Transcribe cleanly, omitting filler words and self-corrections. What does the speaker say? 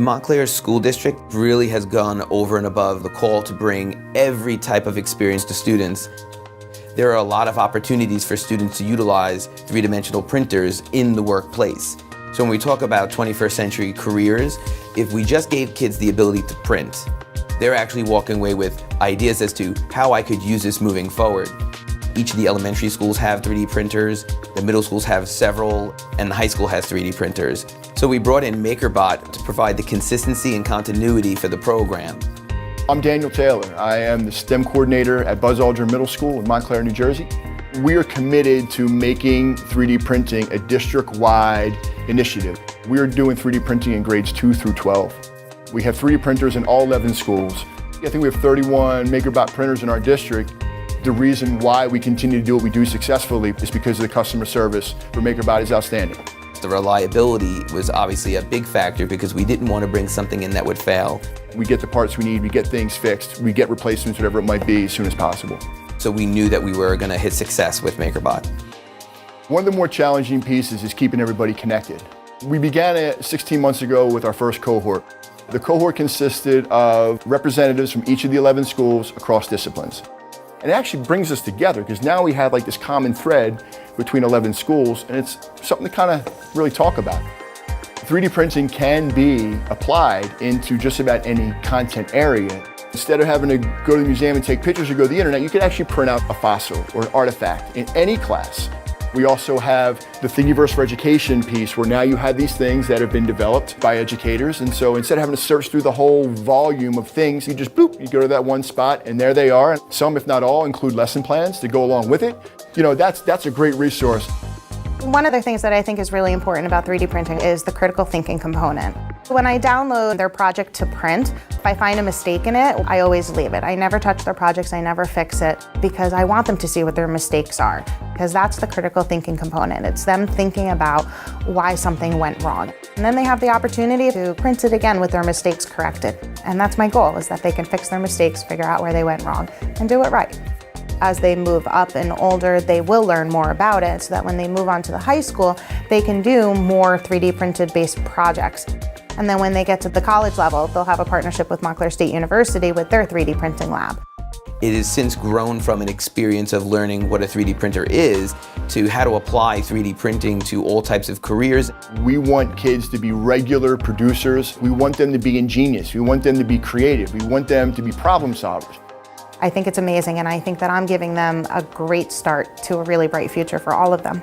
Montclair School District really has gone over and above the call to bring every type of experience to students. There are a lot of opportunities for students to utilize three-dimensional printers in the workplace. So when we talk about 21st century careers, if we just gave kids the ability to print, they're actually walking away with ideas as to how I could use this moving forward. Each of the elementary schools have 3D printers, the middle schools have several, and the high school has 3D printers. So we brought in MakerBot to provide the consistency and continuity for the program. I'm Daniel Taylor. I am the STEM coordinator at Buzz Aldrin Middle School in Montclair, New Jersey. We are committed to making 3D printing a district-wide initiative. We are doing 3D printing in grades 2 through 12. We have 3D printers in all 11 schools. I think we have 31 MakerBot printers in our district. The reason why we continue to do what we do successfully is because of the customer service for MakerBot is outstanding. The reliability was obviously a big factor because we didn't want to bring something in that would fail. We get the parts we need, we get things fixed, we get replacements, whatever it might be, as soon as possible. So we knew that we were going to hit success with MakerBot. One of the more challenging pieces is keeping everybody connected. We began it 16 months ago with our first cohort. The cohort consisted of representatives from each of the 11 schools across disciplines. And it actually brings us together because now we have like this common thread between 11 schools, and it's something to kind of really talk about. 3D printing can be applied into just about any content area. Instead of having to go to the museum and take pictures or go to the internet, you could actually print out a fossil or an artifact in any class. We also have the Thingiverse for Education piece where now you have these things that have been developed by educators, and so instead of having to search through the whole volume of things, you just boop, you go to that one spot and there they are. And some, if not all, include lesson plans to go along with it. You know, that's a great resource. One of the things that I think is really important about 3D printing is the critical thinking component. When I download their project to print, if I find a mistake in it, I always leave it. I never touch their projects, I never fix it, because I want them to see what their mistakes are, because that's the critical thinking component. It's them thinking about why something went wrong. And then they have the opportunity to print it again with their mistakes corrected. And that's my goal, is that they can fix their mistakes, figure out where they went wrong, and do it right. As they move up and older, they will learn more about it so that when they move on to the high school, they can do more 3D printed based projects. And then when they get to the college level, they'll have a partnership with Montclair State University with their 3D printing lab. It has since grown from an experience of learning what a 3D printer is to how to apply 3D printing to all types of careers. We want kids to be regular producers. We want them to be ingenious. We want them to be creative. We want them to be problem solvers. I think it's amazing, and I think that I'm giving them a great start to a really bright future for all of them.